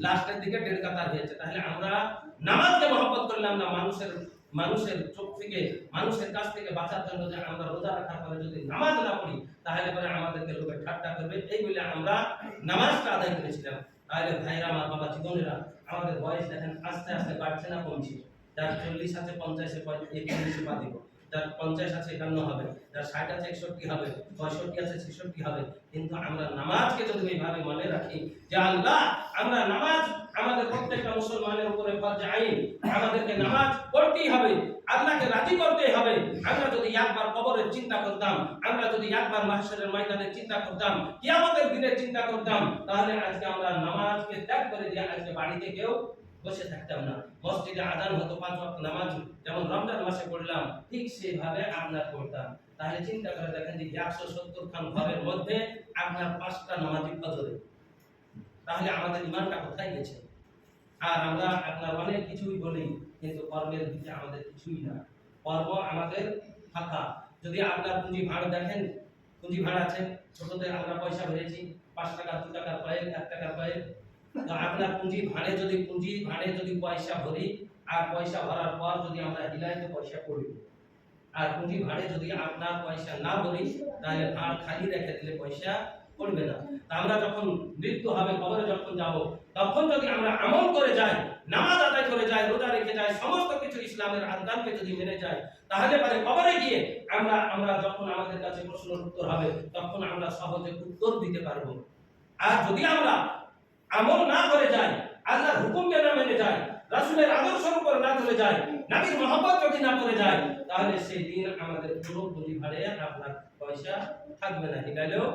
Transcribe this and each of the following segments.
লাস্টের দিকে 1.5 কাতার হয়েছে। তাহলে আমরা নামাজকে মহব্বত করলাম না, মানুষের চোখ থেকে, মানুষের কাছ থেকে বাঁচার জন্য যে আমরা রোজা রাখার পরে যদি নামাজ না পড়ি তাহলে পরে আমাদেরকে লোকে ঠাট্টা করবে, এই বলে আমরা নামাজটা আদায় করেছিলাম। তাহলে ভাইরা, আমার বাবা জীবনেরা, আমাদের বয়স দেখেন আস্তে আস্তে বাড়ছে না কমছে। যার 40 আছে 50-এ 41 পা দিব, যার 50 আছে 51 হবে, যার 60 আছে 61 হবে, 65 আছে 66 হবে। কিন্তু আমরা নামাজকে যদি এইভাবে মনে রাখি যে আল্লাহ, আমরা নামাজ আমাদের প্রত্যেকটা মুসলমানের উপরে ফরজ আইন, আমাদেরকে নামাজ পড়তেই হবে, আল্লাহকে রাজি করতে হবে। আমরা যদি একবার কবরের চিন্তা করতাম, আমরা যদি একবার মাহশরের ময়দানের চিন্তা করতাম, কিয়ামতের দিনের চিন্তা করতাম, তাহলে আজকে আমরা নামাজকে ত্যাগ করে দিয়ে আজকে বাড়িতে কেউ বসে থাকতাম না। মসজিদে আযান হতো 5 ওয়াক্ত নামাজ, যেমন রমজান মাসে পড়লাম ঠিক সেভাবে আপনার পড়তাম। তাহলে চিন্তা করে দেখেন যে 170 খান ঘরের মধ্যে আপনার 5টা নামাজি ফজরে, তাহলে আমাদের ঈমানটা কোথায় গেছে? আর আমরা আপনার অনেক কিছুই বলি, কিন্তু কর্মের দিকে আমাদের কিছুই না, কর্ম আমাদের ফাঁকা। যদি আপনার পুঁজি ভাড় দেখেন, পুঁজি ভাড় আছে, ছোটতে আমরা পয়সা ভরেছি 5 টাকা, 2 টাকার কয়েন, 1 টাকার কয়েন। তো আপনার পুঁজি ভাড়ে যদি পয়সা ভরি, আর পয়সা ভরার পর যদি আমরা হিলাই তো পয়সা পড়বে। আর পুঁজি ভাড়ে যদি আপনার পয়সা না ভরি, তাহলে ভাড় খালি রেখে দিলে পয়সা পড়বে না। আমরা যখন মৃত্যু হবে, কবরে যখন যাব, তখন যদি আমরা আমল করে যাই, নামাজ আদায় করে যাই, রোজা রেখে যাই, সমস্ত কিছু ইসলামের আরকানকে যদি মেনে যাই, তাহলে পরে কবরে গিয়ে আমরা যখন আমাদের কাছে প্রশ্নের উত্তর হবে, তখন আমরা সহজে উত্তর দিতে পারবো। আর যদি আমরা আমল না করে যাই, আল্লাহর হুকুমকে না মেনে যাই, রাসূলের আদর্শের উপর না চলে যাই, নবীর মহব্বত যদি না করে যাই, তাহলে সেই দিন আমাদের পুরো পুঁজি ভাড়ে আপনার পয়সা থাকবে না, হিলালেও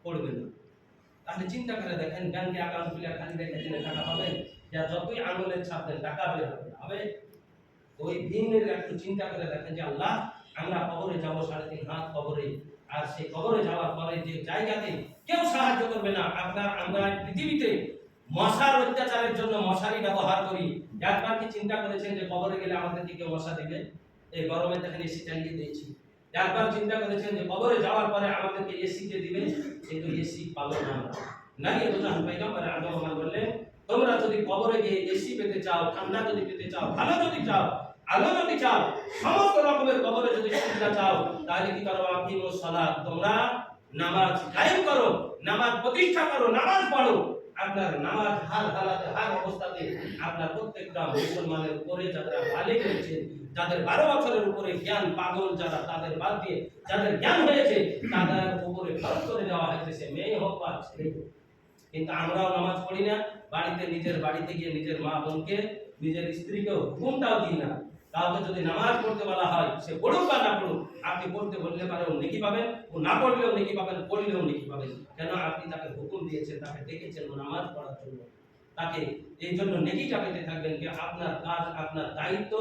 পড়বে না। তাহলে চিন্তা করে দেখেন, ব্যাংকে অ্যাকাউন্ট খুলে খালি রেখে দিলে টাকা পাবেন? যা যতই আঙুলের ছাপ দেন টাকা বের হবে? ওই দিনের একটু চিন্তা করে দেখেন যে আল্লাহ, আমরা কবরে যাব 3.5 হাত কবরে, আর সেই কবরে যাওয়ার পরে যে জায়গাতে কেউ সাহায্য করবে না। আমরা পৃথিবীতে মশার অত্যাচারের জন্য মশারি ব্যবহার করি, একবার কি চিন্তা করেছেন যে কবরে গেলে আমাদেরকে কেউ মশা দিবে? এই গরমে দেখেন এসি চালিয়ে দিয়েছি। একবার চিন্তা করেছেন যে কবরে যাওয়ার পরে আমাদেরকে এসি কে দিবে? কিন্তু এসি পাবো না আমরা। নারী যখন পয়গম্বর আদম বললেন, তোমরা যদি কবরে গিয়ে এসি পেতে চাও, ঠান্ডা যদি পেতে চাও, ভালো যদি চাও, আলো যদি চাও, সমস্ত রকমের কবরে যদি সুবিধা চাও, তাহলে কি করো? আকিমুস সালাত, তোমরা নামাজ কায়েম করো, নামাজ প্রতিষ্ঠা করো, নামাজ পড়ো। আপনার নামাজ হার হালাতে, হার অবস্থাতে আপনার প্রত্যেকটা মুসলমানের উপরে, যারা বালিগ হয়েছে, যাদের 12 বছরের উপরে জ্ঞান, পাগল যারা, তাদের বাদ দিয়ে যাদের জ্ঞান হয়েছে, তাদের উপরে ফরজ করে দেওয়া হয়েছে, সে মেয়ে হোক বা ছেলে হোক। কিন্তু আমরাও নামাজ পড়ি না, নিজের বাড়িতে গিয়ে নিজের মা বোনকে, নিজের স্ত্রীকেও হুকুমটাও দিই না। কাউকে যদি নামাজ পড়তে বলা হয়, সে পড়ুক বা না পড়ুক, আপনি পড়তে বললে পারেও নেকি পাবেন, ও না পড়লেও নেকি পাবেন, পড়লেও নেকি পাবেন। কেন? আপনি তাকে হুকুম দিয়েছেন, তাকে ডেকেছেন নামাজ পড়ার জন্য, তাকে এই জন্য নেকিটা পেতে থাকবেন। যে আপনার কাজ, আপনার দায়িত্ব,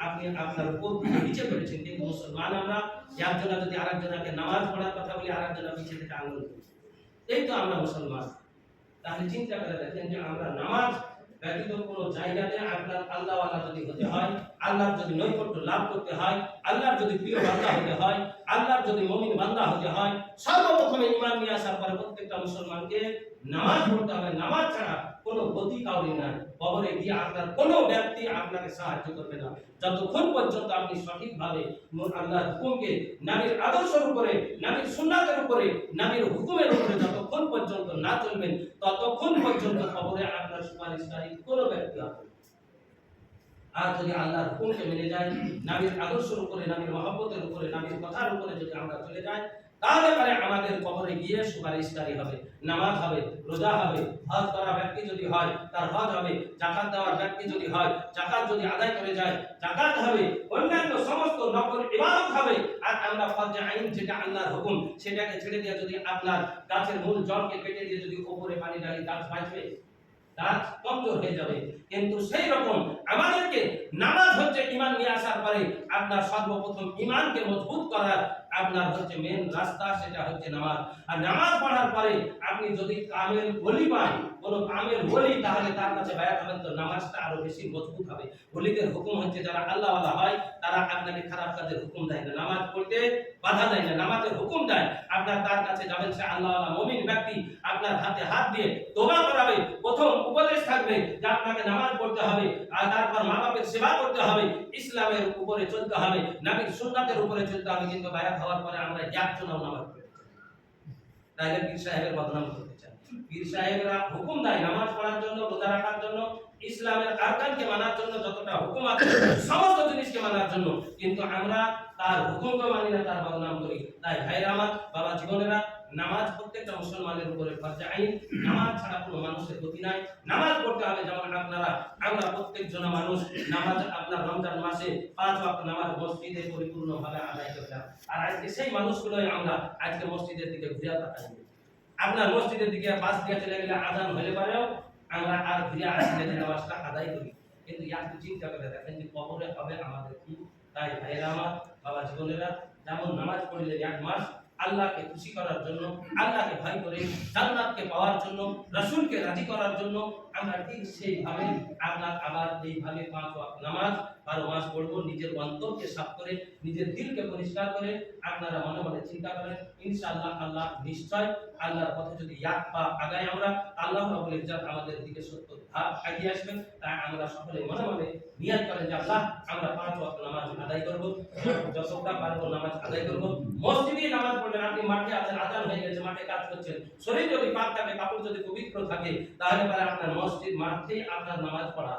আপনি আপনার উপর নিচে করেছেন। কিন্তু মুসলমান আমরা একজনা যদি আরেকজনকে নামাজ পড়ার কথা বলি, আরেকজনা পিছিয়ে থেকে আঙুল করি, এই তো আমরা মুসলমান। তাহলে চিন্তা করে দেখেন যে আমরা নামাজ ব্যতীত কোনো জায়গাতে আপনার আল্লাহওয়ালা যদি হতে হয়, আল্লাহর যদি নৈকট্য লাভ করতে হয়, আল্লাহর যদি প্রিয় বান্দা হতে হয়, আল্লাহর যদি মুমিন বান্দা হতে হয়, সর্বপ্রথমে ঈমান নিয়ে আসার পরে প্রত্যেকটা মুসলমানকে নামাজ পড়তে হবে। নামাজ ছাড়া কোনো গতি কাউরি নাই। কবরে গিয়ে আপনার কোনো ব্যক্তি আপনাকে সাহায্য করবে না, যতক্ষণ পর্যন্ত আপনি সঠিকভাবে আল্লাহর হুকুমকে, নবীর আদর্শের উপরে, নবীর সুন্নাতের উপরে, নবীর হুকুমের উপরে যতক্ষণ পর্যন্ত না চলবেন, ততক্ষণ পর্যন্ত কবরে আপনার সুপারিশকারী কোনো ব্যক্তি হবে। আর যদি আল্লাহর হুকুমকে মেনে যাই, নবীর আদর্শের উপরে, নবীর মহব্বতের উপরে, নবীর কথার উপরে যদি আমরা চলে যাই, তাহলে পরে আমাদের কবরে গিয়ে সুপারিশকারী হবে, নামাজ হবে, রোজা হবে, হজ করা ব্যক্তি যদি হয় তার হজ হবে, যাকাত দেওয়ার ব্যক্তি যদি হয়, যাকাত যদি আদায় করে যায় যাকাত হবে, অন্যান্য সমস্ত নফল ইবাদত হবে। আর আমরা ফরজ আইন, যেটা আল্লাহর হুকুম, সেটাকে ছেড়ে দিয়ে যদি আপনার গাছের মূল জলকে কেটে দিয়ে যদি উপরে পানি ঢালি, গাছ বাঁচবে? গাছ কমজোর হয়ে যাবে। কিন্তু সেই রকম আমাদেরকে নামাজ হচ্ছে ঈমান নিয়ে আসার পরে আপনার সর্বপ্রথম ঈমানকে মজবুত করার আপনার হচ্ছে মেন রাস্তা, সেটা হচ্ছে নামাজ। আর নামাজ পড়ার পরে আপনি যদি কামেল ওলি পান, কোন কামেল ওলি, তাহলে তার কাছে বায়াত হবেন, তো নামাজটা আরো বেশি মজবুত হবে। ওলিদের হুকুম হচ্ছে, যারা আল্লাহওয়ালা হয় তারা আপনাকে খারাপ কাজের হুকুম দেয় না, নামাজ পড়তে বাধা দেয় না, নামাজের হুকুম দেয়। আপনার তার কাছে যাবেন, সে আল্লাহওয়ালা মুমিন ব্যক্তি, আপনার হাতে হাত দিয়ে তওবা করাবে। প্রথম উপদেশ থাকবে থাকবে যে আপনাকে নামাজ পড়তে হবে, আর তারপর মা বাপের সেবা করতে হবে, ইসলামের উপরে চলতে হবে, নবীর সুন্নাতের উপরে চলতে হবে, কিন্তু বায়াত হওয়ার পরে আমরা একজনও নামাজ পড়ি না, তাহলে পীর সাহেবের বদনাম করতে চান। পীর সাহেবরা হুকুম দেয় নামাজ পড়ার জন্য, রোজা রাখার জন্য, ইসলামের আরকানকে মানার জন্য, যতটা হুকুম আছে সমস্ত জিনিসকে মানার জন্য, কিন্তু আমরা তার হুকুমকে মানি না, তার বদনাম করি। তাই ভাইরা আমার, বাবা জীবনেরা, নামাজ প্রত্যেকটা মুসলমানের উপরে ফরজ আইন। নামাজ ছাড়া কোনো মানুষের গতি নাই। নামাজ পড়তে হবে, যেমন আমরা প্রত্যেকজন মানুষ নামাজ আপনার রমজান মাসে 5 ওয়াক্ত নামাজ মসজিদে পরিপূর্ণভাবে আদায় করলাম, আর আজকে সেই মানুষগুলোই আমরা আজকে মসজিদের দিকে ঘুরে তাকাই। আপনার মসজিদের দিকে বাস দিয়ে চলে গেলে আজান হলে পরেও আমরা আর ঘুরে আসলে নামাজটা আদায় করি, কিন্তু একটু চিন্তা করে দেখেন যে কবরে হবে আমাদের কি। তাই ভাইরা আমার, বাবা জীবনেরা, যেমন নামাজ পড়লে 1 মাস আল্লাহকে খুশি করার জন্য, আল্লাহকে ভয় করে জান্নাতকে পাওয়ার জন্য, রাসূলকে রাজি করার জন্য, আমরা ঠিক সেইভাবে আপনার আবার এইভাবে 5 ওয়াক্ত নামাজ 12 মাস পড়বো। নিজের অন্তরকে সাফ করে, নিজের দিলকে পরিষ্কার করে আপনারা মনে মনে চিন্তা করেন, ইনশাআল্লাহ আল্লাহ নিশ্চয় আল্লাহর পথে যদি এক পা আগাই আমরা, আল্লাহ রাব্বুল ইজ্জত আমাদের দিকে 70 ধাপ এগিয়ে আসবেন। তাই আমরা সকলে মনে মনে নিয়ত করেন যে আল্লাহ আমরা 5 ওয়াক্ত নামাজ আদায় করব, যতটা পারবো নামাজ আদায় করব। মসজিদে নামাজ পড়লেন, আপনি মাঠে আছেন, আজান হয়ে গেছে, মাঠে কাজ করছেন, শরীর যদি পাক থাকে, কাপড় যদি পবিত্র থাকে, তাহলে পরে আপনার মসজিদ মাঠেই আপনার নামাজ পড়া।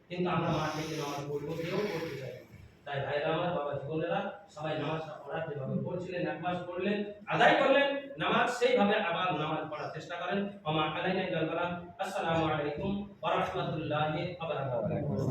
কিন্তু আমরা মাঠে গিয়ে নামাজ পড়বো, কেউ পড়তে চাই না। তাই ভাইরা আমার, বাবা জীবনেরা, সবাই নামাজটা পড়ার যেভাবে পড়ছিলেন, 1 মাস পড়লেন, আদায় করলেন নামাজ, সেইভাবে আবার নামাজ পড়ার চেষ্টা করেন। ওমা আলাইনা ইল্লাল বালাগ। আসসালামু আলাইকুম ওয়া রাহমাতুল্লাহি ওয়া বারাকাতুহু।